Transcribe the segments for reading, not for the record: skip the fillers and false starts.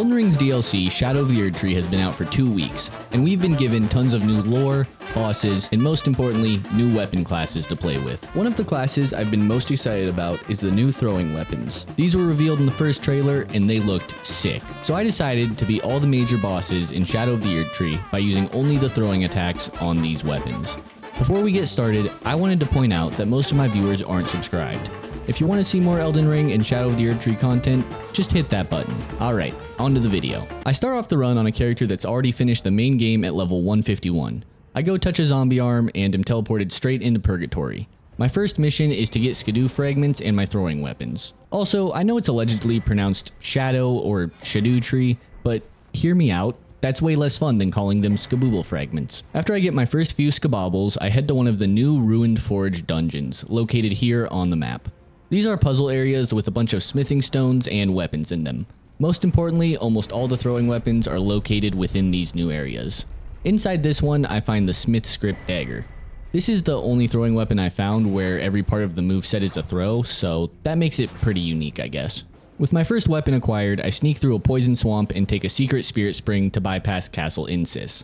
Elden Ring's DLC, Shadow of the Erdtree, has been out for 2 weeks, and we've been given tons of new lore, bosses, and most importantly, new weapon classes to play with. One of the classes I've been most excited about is the new throwing weapons. These were revealed in the first trailer, and they looked sick. So I decided to beat all the major bosses in Shadow of the Erdtree by using only the throwing attacks on these weapons. Before we get started, I wanted to point out that most of my viewers aren't subscribed. If you want to see more Elden Ring and Shadow of the Erdtree content, just hit that button. Alright, on to the video. I start off the run on a character that's already finished the main game at level 151. I go touch a zombie arm and am teleported straight into Purgatory. My first mission is to get Skidoo fragments and my throwing weapons. Also, I know it's allegedly pronounced Shadow or Shadoo Tree, but hear me out. That's way less fun than calling them Skabooble fragments. After I get my first few Skabobbles, I head to one of the new Ruined Forge dungeons, located here on the map. These are puzzle areas with a bunch of smithing stones and weapons in them. Most importantly, almost all the throwing weapons are located within these new areas. Inside this one, I find the Smith Script Dagger. This is the only throwing weapon I found where every part of the moveset is a throw, so that makes it pretty unique, I guess. With my first weapon acquired, I sneak through a poison swamp and take a secret spirit spring to bypass Castle Insis.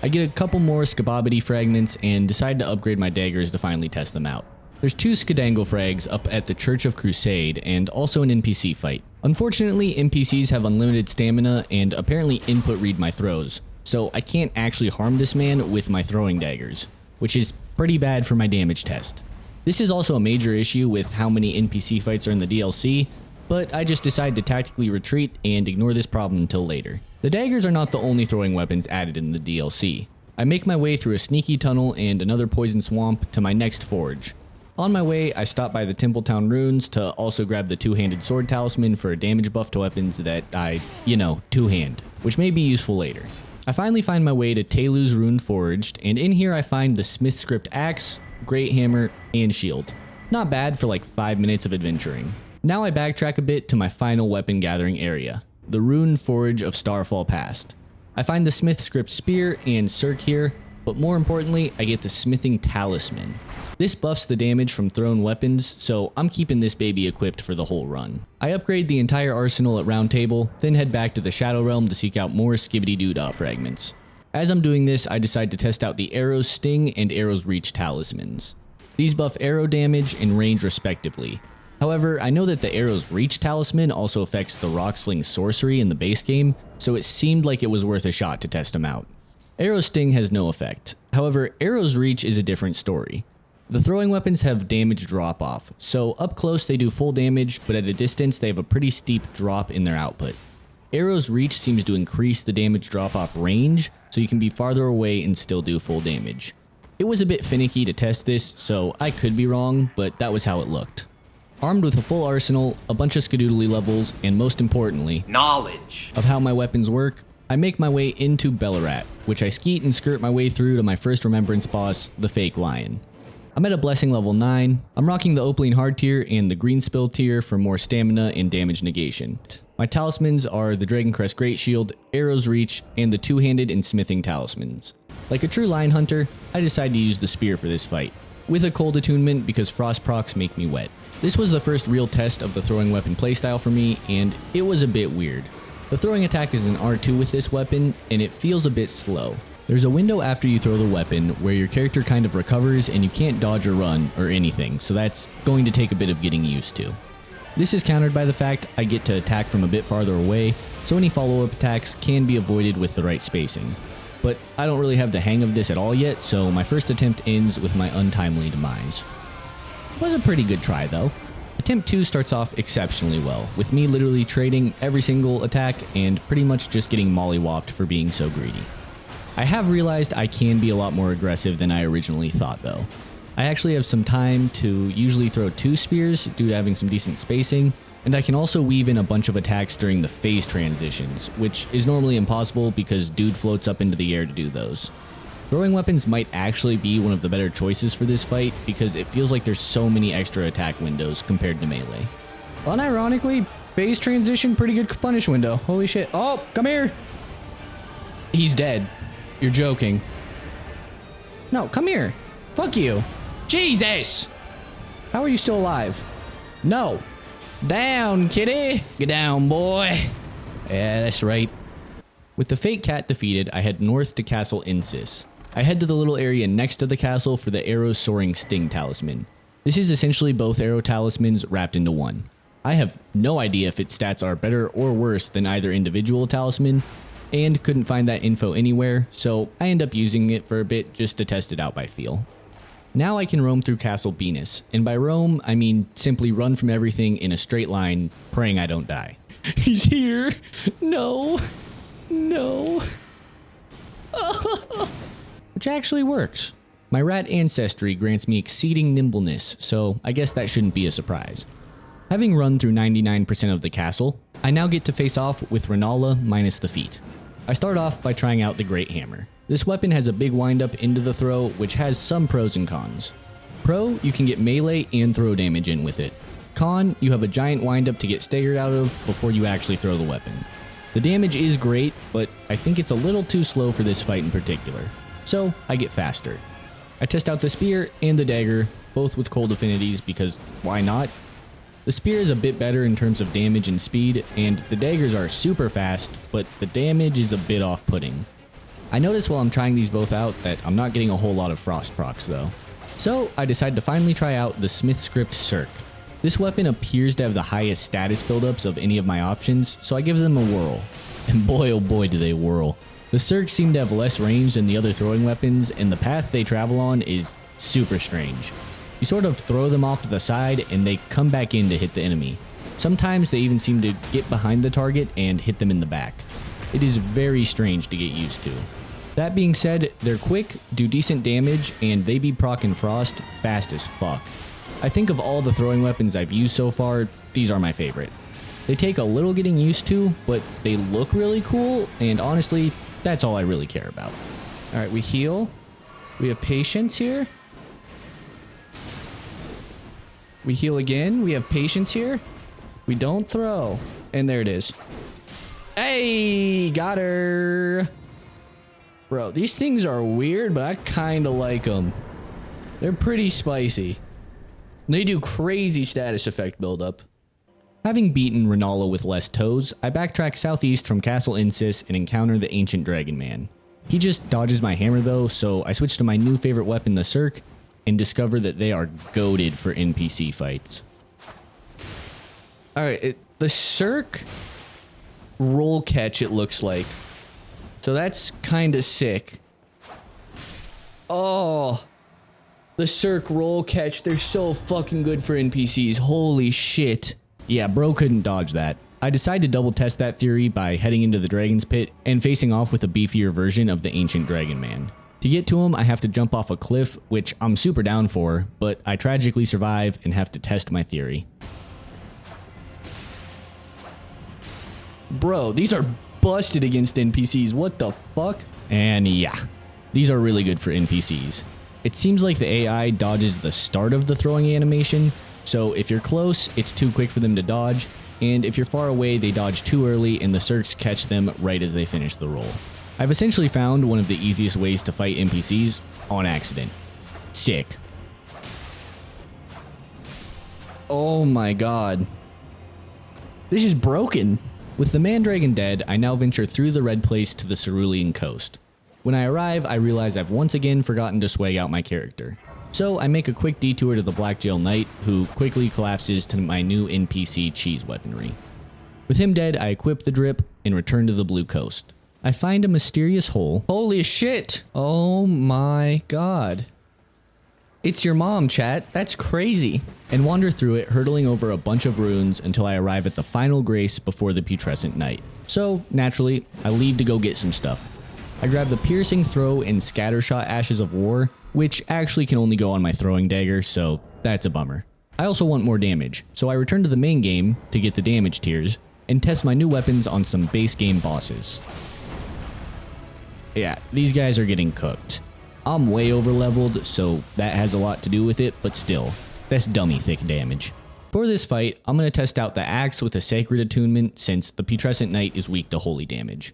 I get a couple more Skabobbity fragments and decide to upgrade my daggers to finally test them out. There's 2 Skadangle frags up at the Church of Crusade and also an NPC fight. Unfortunately, NPCs have unlimited stamina and apparently input read my throws, so I can't actually harm this man with my throwing daggers, which is pretty bad for my damage test. This is also a major issue with how many NPC fights are in the DLC, but I just decide to tactically retreat and ignore this problem until later. The daggers are not the only throwing weapons added in the DLC. I make my way through a sneaky tunnel and another poison swamp to my next forge. On my way, I stop by the Templetown ruins to also grab the two-handed sword talisman for a damage buff to weapons that I, two-hand, which may be useful later. I finally find my way to Telu's Rune Forged, and in here I find the Smith Script Axe, Great Hammer, and Shield. Not bad for like 5 minutes of adventuring. Now I backtrack a bit to my final weapon gathering area, the Rune Forge of Starfall Past. I find the Smith Script Spear and Cirque here, but more importantly, I get the Smithing Talisman. This buffs the damage from thrown weapons, so I'm keeping this baby equipped for the whole run. I upgrade the entire arsenal at Round Table, then head back to the Shadow Realm to seek out more Skibbity-Doodah fragments. As I'm doing this, I decide to test out the Arrow's Sting and Arrow's Reach talismans. These buff arrow damage and range respectively. However, I know that the Arrow's Reach talisman also affects the Rocksling sorcery in the base game, so it seemed like it was worth a shot to test them out. Arrow's Sting has no effect. However, Arrow's Reach is a different story. The throwing weapons have damage drop off, so up close they do full damage, but at a distance they have a pretty steep drop in their output. Arrow's Reach seems to increase the damage drop off range, so you can be farther away and still do full damage. It was a bit finicky to test this, so I could be wrong, but that was how it looked. Armed with a full arsenal, a bunch of Skadoodly levels, and most importantly, knowledge of how my weapons work, I make my way into Bellarat, which I skeet and skirt my way through to my first remembrance boss, the Fake Lion. I'm at a Blessing level 9, I'm rocking the Opaline Hard tier and the Green Spill tier for more stamina and damage negation. My talismans are the Dragoncrest Great Shield, Arrow's Reach, and the two-handed and smithing talismans. Like a true lion hunter, I decide to use the spear for this fight, with a cold attunement because frost procs make me wet. This was the first real test of the throwing weapon playstyle for me, and it was a bit weird. The throwing attack is an R2 with this weapon, and it feels a bit slow. There's a window after you throw the weapon where your character kind of recovers and you can't dodge or run or anything, so that's going to take a bit of getting used to. This is countered by the fact I get to attack from a bit farther away, so any follow-up attacks can be avoided with the right spacing. But I don't really have the hang of this at all yet, so my first attempt ends with my untimely demise. It was a pretty good try though. Attempt 2 starts off exceptionally well, with me literally trading every single attack and pretty much just getting mollywopped for being so greedy. I have realized I can be a lot more aggressive than I originally thought though. I actually have some time to usually throw 2 spears due to having some decent spacing, and I can also weave in a bunch of attacks during the phase transitions, which is normally impossible because dude floats up into the air to do those. Throwing weapons might actually be one of the better choices for this fight because it feels like there's so many extra attack windows compared to melee. Unironically, phase transition pretty good punish window. Holy shit. Oh, come here! He's dead. You're joking. No, come here. Fuck you. Jesus! How are you still alive? No. Down, kitty. Get down, boy. Yeah, that's right. With the fake cat defeated, I head north to Castle Insis. I head to the little area next to the castle for the Arrow's Soaring Sting Talisman. This is essentially both arrow talismans wrapped into one. I have no idea if its stats are better or worse than either individual talisman, and couldn't find that info anywhere, so I end up using it for a bit just to test it out by feel. Now I can roam through Castle Venus, and by roam, I mean simply run from everything in a straight line, praying I don't die. He's here! No! No! Which actually works. My rat ancestry grants me exceeding nimbleness, so I guess that shouldn't be a surprise. Having run through 99% of the castle, I now get to face off with Renala minus the feat. I start off by trying out the Great Hammer. This weapon has a big windup into the throw, which has some pros and cons. Pro, you can get melee and throw damage in with it. Con, you have a giant windup to get staggered out of before you actually throw the weapon. The damage is great, but I think it's a little too slow for this fight in particular, so I get faster. I test out the spear and the dagger, both with cold affinities because why not? The spear is a bit better in terms of damage and speed, and the daggers are super fast, but the damage is a bit off-putting. I notice while I'm trying these both out that I'm not getting a whole lot of frost procs though. So I decide to finally try out the Smith Script Cirque. This weapon appears to have the highest status buildups of any of my options, so I give them a whirl. And boy oh boy do they whirl. The Cirques seem to have less range than the other throwing weapons, and the path they travel on is super strange. You sort of throw them off to the side and they come back in to hit the enemy. Sometimes they even seem to get behind the target and hit them in the back. It is very strange to get used to. That being said, they're quick, do decent damage, and they be proc and frost fast as fuck. I think of all the throwing weapons I've used so far, these are my favorite. They take a little getting used to, but they look really cool, and honestly, that's all I really care about. Alright, we heal. We have patience here. We heal again. We have patience here. We don't throw. And there it is. Hey, got her. Bro, these things are weird, but I kind of like them. They're pretty spicy. They do crazy status effect buildup. Having beaten Renala with less toes, I backtrack southeast from Castle Insis and encounter the Ancient Dragon Man. He just dodges my hammer though, so I switch to my new favorite weapon, the Cirque, and discover that they are goated for NPC fights. Alright, the Cirque roll catch it looks like. So that's kinda sick. Oh, the Cirque roll catch, they're so fucking good for NPCs, holy shit. Yeah, bro couldn't dodge that. I decide to double test that theory by heading into the Dragon's Pit and facing off with a beefier version of the Ancient Dragon Man. To get to him, I have to jump off a cliff, which I'm super down for, but I tragically survive and have to test my theory. Bro, these are busted against NPCs, what the fuck? And yeah, these are really good for NPCs. It seems like the AI dodges the start of the throwing animation, so if you're close, it's too quick for them to dodge, and if you're far away, they dodge too early and the Cirques catch them right as they finish the roll. I've essentially found one of the easiest ways to fight NPCs on accident. Sick. Oh my god. This is broken. With the Mandragon dead, I now venture through the Red Place to the Cerulean coast. When I arrive, I realize I've once again forgotten to swag out my character. So I make a quick detour to the Black Jail Knight, who quickly collapses to my new NPC cheese weaponry. With him dead, I equip the drip and return to the Blue Coast. I find a mysterious hole. Holy shit! Oh my god. It's your mom, chat. That's crazy. And wander through it, hurtling over a bunch of runes until I arrive at the final grace before the putrescent night. So, naturally, I leave to go get some stuff. I grab the piercing throw and scattershot ashes of war, which actually can only go on my throwing dagger, so that's a bummer. I also want more damage, so I return to the main game to get the damage tiers and test my new weapons on some base game bosses. Yeah, these guys are getting cooked. I'm way over leveled, so that has a lot to do with it, but still, that's dummy thick damage. For this fight, I'm going to test out the axe with a sacred attunement since the putrescent knight is weak to holy damage.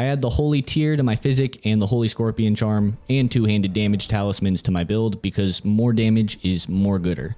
I add the holy tier to my physic and the holy scorpion charm and two-handed damage talismans to my build because more damage is more gooder.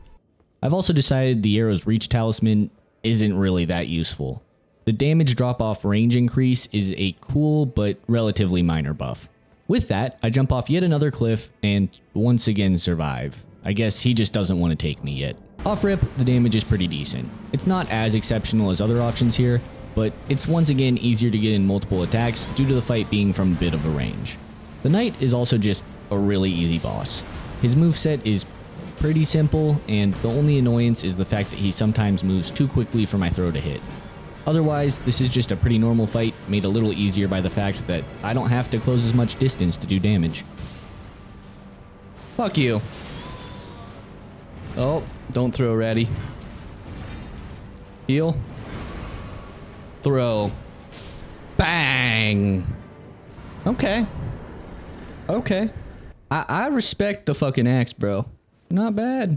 I've also decided the arrow's reach talisman isn't really that useful. The damage drop-off range increase is a cool but relatively minor buff. With that, I jump off yet another cliff and once again survive. I guess he just doesn't want to take me yet. Off rip, the damage is pretty decent. It's not as exceptional as other options here, but it's once again easier to get in multiple attacks due to the fight being from a bit of a range. The knight is also just a really easy boss. His moveset is pretty simple, and the only annoyance is the fact that he sometimes moves too quickly for my throw to hit. Otherwise, this is just a pretty normal fight, made a little easier by the fact that I don't have to close as much distance to do damage. Fuck you. Oh, don't throw, Ratty. Heal. Throw. Bang! Okay. Okay. I respect the fucking axe, bro. Not bad.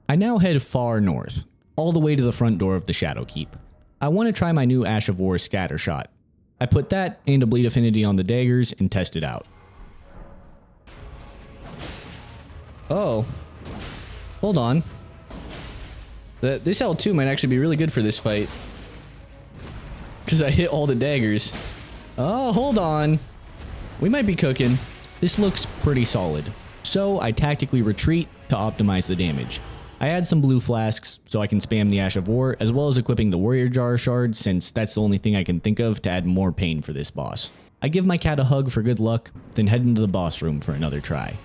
I now head far north, all the way to the front door of the Shadow Keep. I want to try my new Ash of War scatter shot. I put that and a bleed affinity on the daggers and test it out. Oh. Hold on. This L2 might actually be really good for this fight. Because I hit all the daggers. Oh, hold on. We might be cooking. This looks pretty solid. So I tactically retreat to optimize the damage. I add some blue flasks so I can spam the Ash of War, as well as equipping the Warrior Jar shard, since that's the only thing I can think of to add more pain for this boss. I give my cat a hug for good luck, then head into the boss room for another try.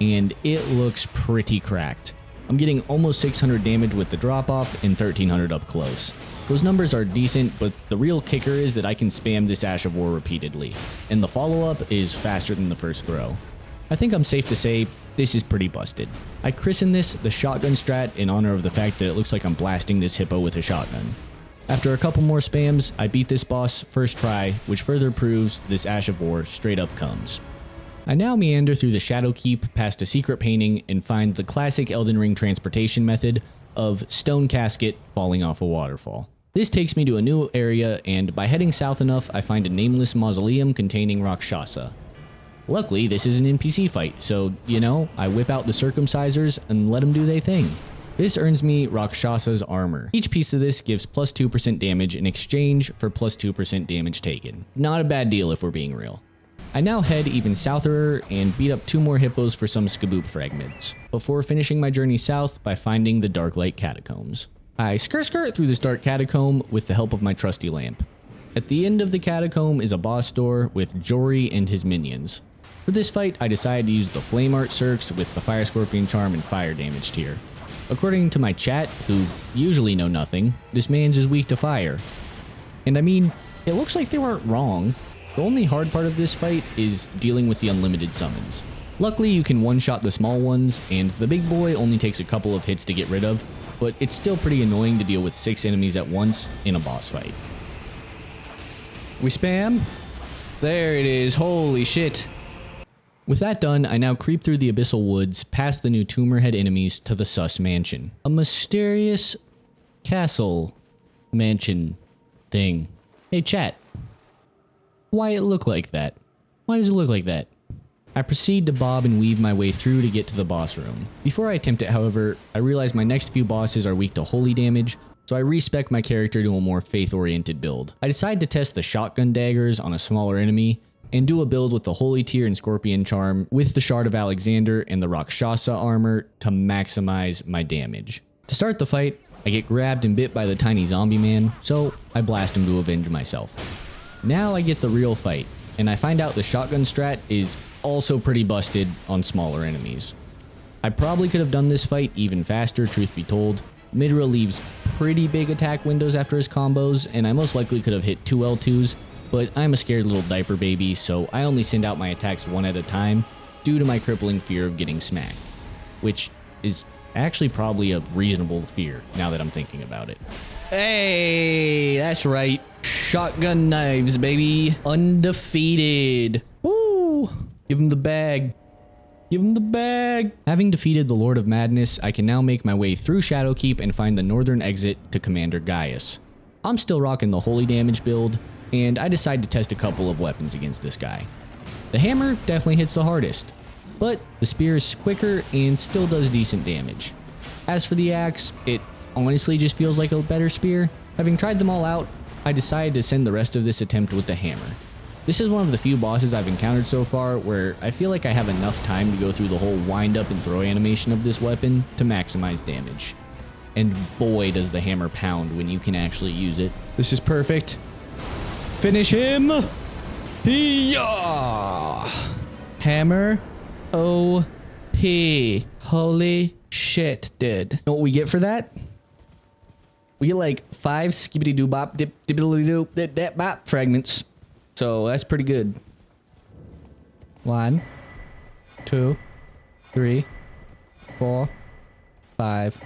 And it looks pretty cracked. I'm getting almost 600 damage with the drop off and 1300 up close. Those numbers are decent, but the real kicker is that I can spam this Ash of War repeatedly, and the follow-up is faster than the first throw. I think I'm safe to say this is pretty busted. I christen this the shotgun strat in honor of the fact that it looks like I'm blasting this hippo with a shotgun. After a couple more spams, I beat this boss first try, which further proves this Ash of War straight up comes. I now meander through the Shadow Keep past a secret painting and find the classic Elden Ring transportation method of stone casket falling off a waterfall. This takes me to a new area, and by heading south enough, I find a nameless mausoleum containing Rakshasa. Luckily, this is an NPC fight, so, you know, I whip out the circumcisers and let them do their thing. This earns me Rakshasa's armor. Each piece of this gives plus 2% damage in exchange for plus 2% damage taken. Not a bad deal if we're being real. I now head even souther and beat up 2 more hippos for some skaboop fragments, before finishing my journey south by finding the Darklight Catacombs. I skirt through this dark catacomb with the help of my trusty lamp. At the end of the catacomb is a boss door with Jory and his minions. For this fight, I decided to use the Flame Art Circs with the Fire Scorpion Charm and Fire Damage tier. According to my chat, who usually know nothing, this man's is weak to fire. And I mean, it looks like they weren't wrong. The only hard part of this fight is dealing with the unlimited summons. Luckily, you can one-shot the small ones, and the big boy only takes a couple of hits to get rid of, but it's still pretty annoying to deal with 6 enemies at once in a boss fight. We spam. There it is, holy shit. With that done, I now creep through the Abyssal Woods past the new Tumorhead enemies to the Sus Mansion. A mysterious castle mansion thing. Hey chat, why it look like that? Why does it look like that? I proceed to bob and weave my way through to get to the boss room. Before I attempt it, however, I realize my next few bosses are weak to holy damage, so I respec my character to a more faith-oriented build. I decide to test the shotgun daggers on a smaller enemy, and do a build with the Holy Tier and Scorpion Charm with the Shard of Alexander and the Rakshasa armor to maximize my damage. To start the fight, I get grabbed and bit by the tiny zombie man, so I blast him to avenge myself. Now I get the real fight, and I find out the shotgun strat is also pretty busted on smaller enemies. I probably could have done this fight even faster, truth be told. Midra leaves pretty big attack windows after his combos, and I most likely could have hit 2 L2s, but I'm a scared little diaper baby, so I only send out my attacks one at a time due to my crippling fear of getting smacked, which is actually probably a reasonable fear now that I'm thinking about it. Hey, that's right. Shotgun knives, baby. Undefeated. Woo! Give him the bag. Give him the bag. Having defeated the Lord of Madness, I can now make my way through Shadowkeep and find the northern exit to Commander Gaius. I'm still rocking the holy damage build, and I decide to test a couple of weapons against this guy. The hammer definitely hits the hardest, but the spear is quicker and still does decent damage. As for the axe, it honestly just feels like a better spear. Having tried them all out, I decided to send the rest of this attempt with the hammer. This is one of the few bosses I've encountered so far where I feel like I have enough time to go through the whole wind up and throw animation of this weapon to maximize damage. And boy does the hammer pound when you can actually use it. This is perfect. Finish him! Hiya! Hammer OP. Holy shit, dude. Know what we get for that? We get like 5 skibbity doo bop dip dibbly doo dip dip bop fragments. So that's pretty good. 1, 2, 3, 4, 5.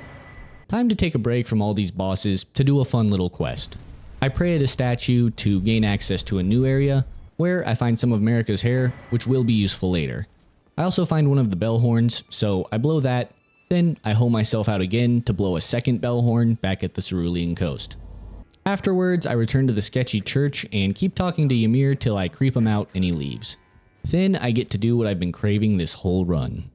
Time to take a break from all these bosses to do a fun little quest. I pray at a statue to gain access to a new area where I find some of America's hair, which will be useful later. I also find one of the bell horns, so I blow that. Then I hoe myself out again to blow a second bell horn back at the Cerulean coast. Afterwards, I return to the sketchy church and keep talking to Ymir till I creep him out and he leaves. Then I get to do what I've been craving this whole run.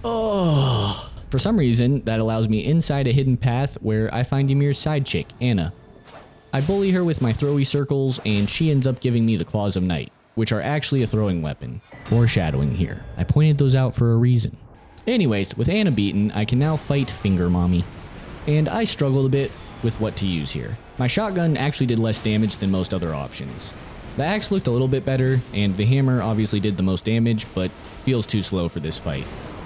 Oh. For some reason, that allows me inside a hidden path where I find Ymir's side chick, Anna. I bully her with my throwy circles and she ends up giving me the Claws of Night, which are actually a throwing weapon. Foreshadowing here. I pointed those out for a reason. Anyways, with Anna beaten, I can now fight Finger Mommy. And I struggled a bit with what to use here. My shotgun actually did less damage than most other options. The axe looked a little bit better, and the hammer obviously did the most damage, but feels too slow for this fight.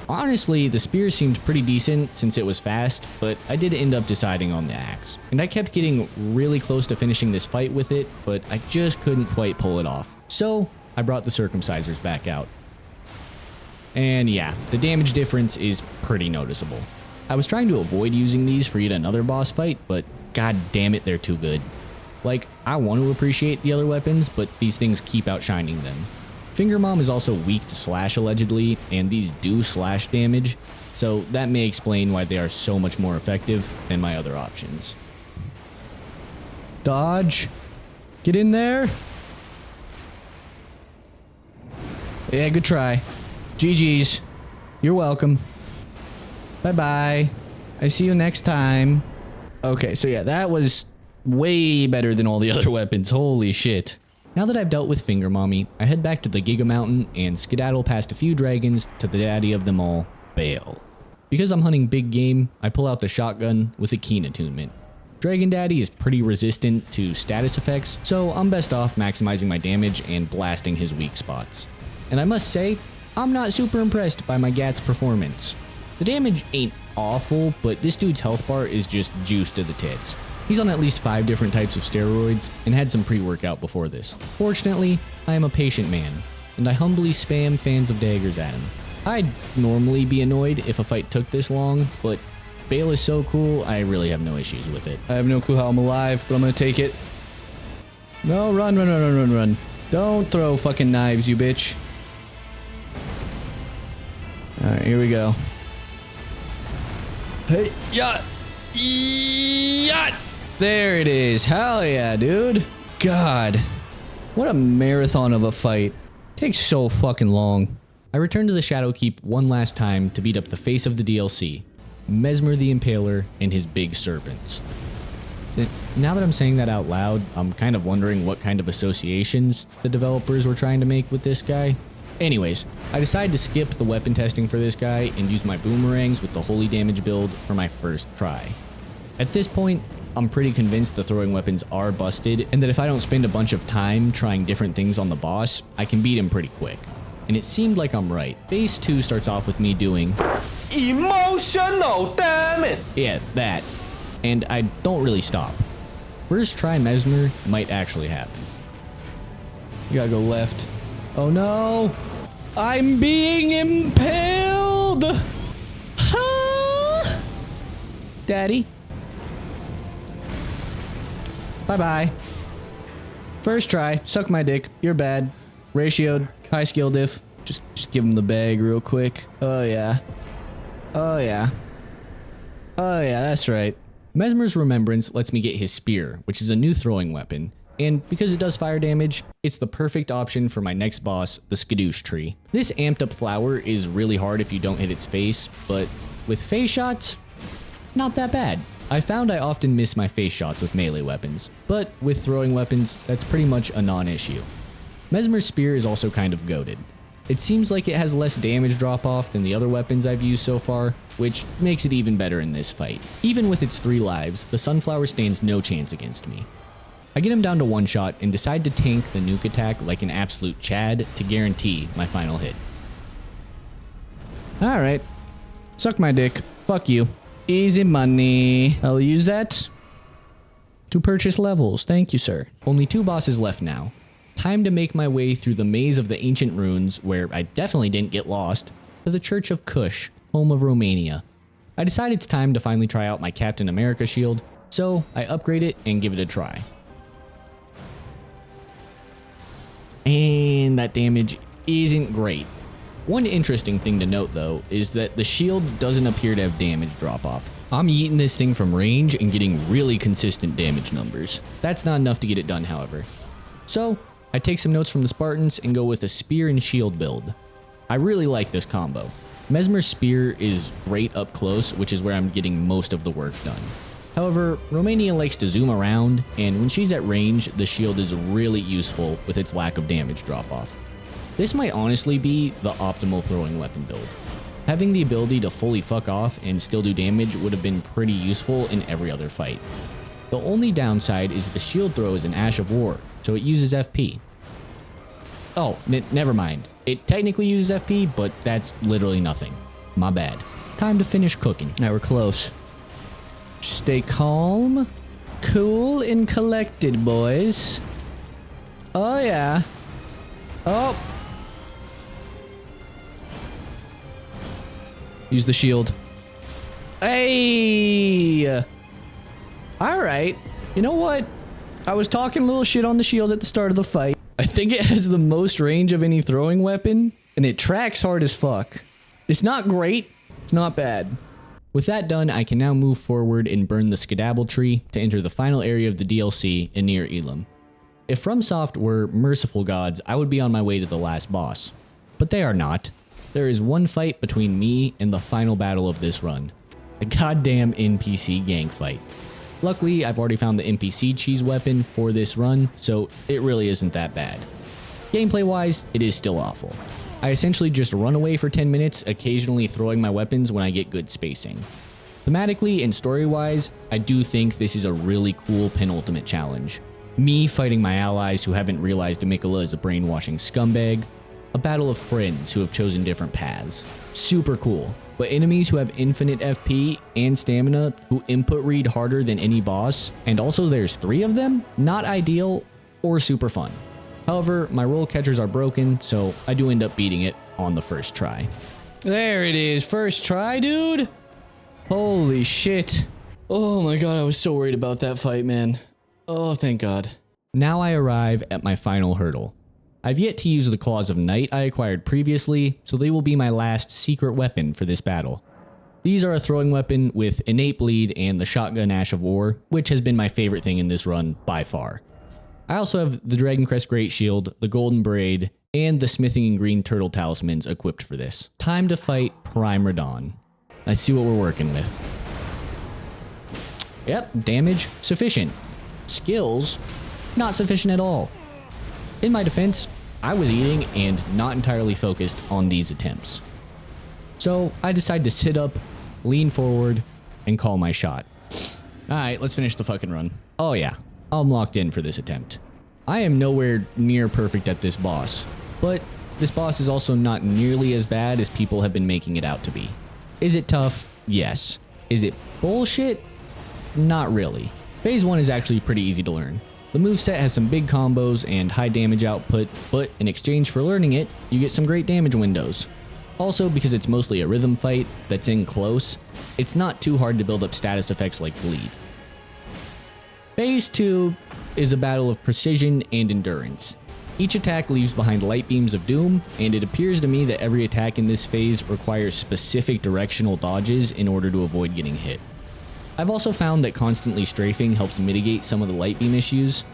Honestly, the spear seemed pretty decent since it was fast, but I did end up deciding on the axe. And I kept getting really close to finishing this fight with it, but I just couldn't quite pull it off. So I brought the circumcisers back out. And yeah, the damage difference is pretty noticeable. I was trying to avoid using these for yet another boss fight, but god damn it, they're too good. Like, I want to appreciate the other weapons, but these things keep outshining them. Finger Mom is also weak to slash allegedly, and these do slash damage, so that may explain why they are so much more effective than my other options. Dodge! Get in there! Yeah, good try. GG's. You're welcome. Bye-bye. I see you next time. Okay, so yeah, that was way better than all the other weapons. Holy shit. Now that I've dealt with Finger Mommy, I head back to the Giga Mountain and skedaddle past a few dragons to the daddy of them all, Bale. Because I'm hunting big game, I pull out the shotgun with a keen attunement. Dragon Daddy is pretty resistant to status effects, so I'm best off maximizing my damage and blasting his weak spots. And I must say, I'm not super impressed by my Gat's performance. The damage ain't awful, but this dude's health bar is just juice to the tits. He's on at least 5 different types of steroids and had some pre-workout before this. Fortunately, I am a patient man, and I humbly spam fans of daggers at him. I'd normally be annoyed if a fight took this long, but Bale is so cool, I really have no issues with it. I have no clue how I'm alive, but I'm gonna take it. No, run, run, run, run, run, run. Don't throw fucking knives, you bitch. Alright, here we go. Hey, yeah. Yeah. There it is. Hell yeah, dude. God. What a marathon of a fight. Takes so fucking long. I return to the Shadow Keep one last time to beat up the face of the DLC, Mesmer the Impaler and his big serpents. Now that I'm saying that out loud, I'm kind of wondering what kind of associations the developers were trying to make with this guy. Anyways, I decided to skip the weapon testing for this guy and use my boomerangs with the holy damage build for my first try. At this point, I'm pretty convinced the throwing weapons are busted, and that if I don't spend a bunch of time trying different things on the boss, I can beat him pretty quick. And it seemed like I'm right. Phase 2 starts off with me doing emotional damage! Yeah, that. And I don't really stop. First try Mesmer might actually happen. You gotta go left. Oh no! I'm being impaled! Ah! Daddy? Bye-bye. First try. Suck my dick. You're bad. Ratioed. High skill diff. Just give him the bag real quick. Oh yeah. Oh yeah. Oh yeah, that's right. Mesmer's Remembrance lets me get his spear, which is a new throwing weapon. And because it does fire damage, it's the perfect option for my next boss, the Skadoosh Tree. This amped up flower is really hard if you don't hit its face, but with face shots, not that bad. I found I often miss my face shots with melee weapons, but with throwing weapons, that's pretty much a non-issue. Mesmer's Spear is also kind of goated. It seems like it has less damage drop-off than the other weapons I've used so far, which makes it even better in this fight. Even with its 3 lives, the Sunflower stands no chance against me. I get him down to 1 shot and decide to tank the nuke attack like an absolute Chad to guarantee my final hit. Alright. Suck my dick. Fuck you. Easy money. I'll use that to purchase levels. Thank you, sir. Only 2 bosses left now. Time to make my way through the maze of the ancient runes, where I definitely didn't get lost, to the Church of Kush, home of Romania. I decide it's time to finally try out my Captain America shield, so I upgrade it and give it a try. And that damage isn't great. One interesting thing to note though is that the shield doesn't appear to have damage drop off. I'm yeeting this thing from range and getting really consistent damage numbers. That's not enough to get it done, however. So I take some notes from the Spartans and go with a spear and shield build. I really like this combo. Mesmer's Spear is great up close, which is where I'm getting most of the work done. However, Romania likes to zoom around, and when she's at range, the shield is really useful with its lack of damage drop off. This might honestly be the optimal throwing weapon build. Having the ability to fully fuck off and still do damage would have been pretty useful in every other fight. The only downside is the shield throw is an Ash of War, so it uses FP. Oh, never mind. It technically uses FP, but that's literally nothing. My bad. Time to finish cooking. Now we're close. Stay calm, cool, and collected, boys. Oh, yeah. Oh. Use the shield. Hey! Alright. You know what? I was talking a little shit on the shield at the start of the fight. I think it has the most range of any throwing weapon, and it tracks hard as fuck. It's not great. It's not bad. With that done, I can now move forward and burn the Skedaddle tree to enter the final area of the DLC in Near Elam. If FromSoft were merciful gods, I would be on my way to the last boss. But they are not. There is one fight between me and the final battle of this run. A goddamn NPC gang fight. Luckily, I've already found the NPC cheese weapon for this run, so it really isn't that bad. Gameplay-wise, it is still awful. I essentially just run away for 10 minutes, occasionally throwing my weapons when I get good spacing. Thematically and story-wise, I do think this is a really cool penultimate challenge. Me fighting my allies who haven't realized Amicala is a brainwashing scumbag. A battle of friends who have chosen different paths. Super cool. But enemies who have infinite FP and stamina who input read harder than any boss, and also there's 3 of them, not ideal or super fun. However, my roll catchers are broken, so I do end up beating it on the first try. There it is, first try, dude. Holy shit. Oh my god, I was so worried about that fight, man. Oh, thank god. Now I arrive at my final hurdle. I've yet to use the Claws of Night I acquired previously, so they will be my last secret weapon for this battle. These are a throwing weapon with innate bleed and the shotgun Ash of War, which has been my favorite thing in this run by far. I also have the Dragon Crest Great Shield, the Golden Braid, and the Smithing and Green Turtle Talismans equipped for this. Time to fight Prime Radon. Let's see what we're working with. Yep, damage, sufficient. Skills, not sufficient at all. In my defense, I was eating and not entirely focused on these attempts. So I decide to sit up, lean forward, and call my shot. Alright, let's finish the fucking run. Oh yeah, I'm locked in for this attempt. I am nowhere near perfect at this boss, but this boss is also not nearly as bad as people have been making it out to be. Is it tough? Yes. Is it bullshit? Not really. Phase 1 is actually pretty easy to learn. The moveset has some big combos and high damage output, but in exchange for learning it, you get some great damage windows. Also, because it's mostly a rhythm fight that's in close, it's not too hard to build up status effects like bleed. Phase 2 is a battle of precision and endurance. Each attack leaves behind light beams of doom, and it appears to me that every attack in this phase requires specific directional dodges in order to avoid getting hit. I've also found that constantly strafing helps mitigate some of the light beam issues.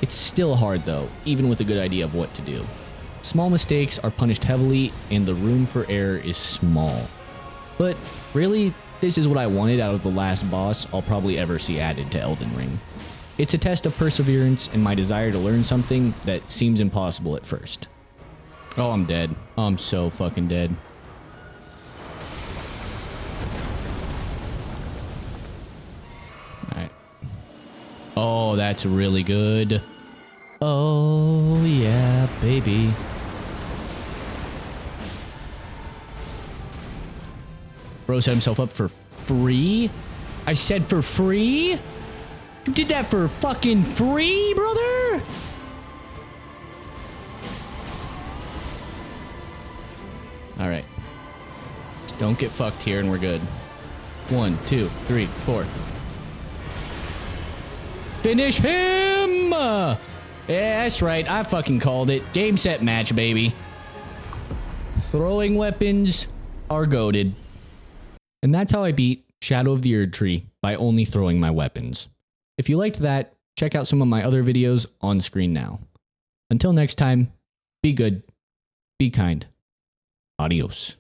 It's still hard though, even with a good idea of what to do. Small mistakes are punished heavily and the room for error is small. But really, this is what I wanted out of the last boss I'll probably ever see added to Elden Ring. It's a test of perseverance and my desire to learn something that seems impossible at first. Oh, I'm dead. I'm so fucking dead. Alright. Oh, that's really good. Oh, yeah, baby. Bro set himself up for free? I said for free? You did that for fucking free, brother? Alright. Just don't get fucked here and we're good. 1, 2, 3, 4. Finish him! Yeah, that's right. I fucking called it. Game, set, match, baby. Throwing weapons are goated. And that's how I beat Shadow of the Erdtree, by only throwing my weapons. If you liked that, check out some of my other videos on screen now. Until next time, be good, be kind. Adios.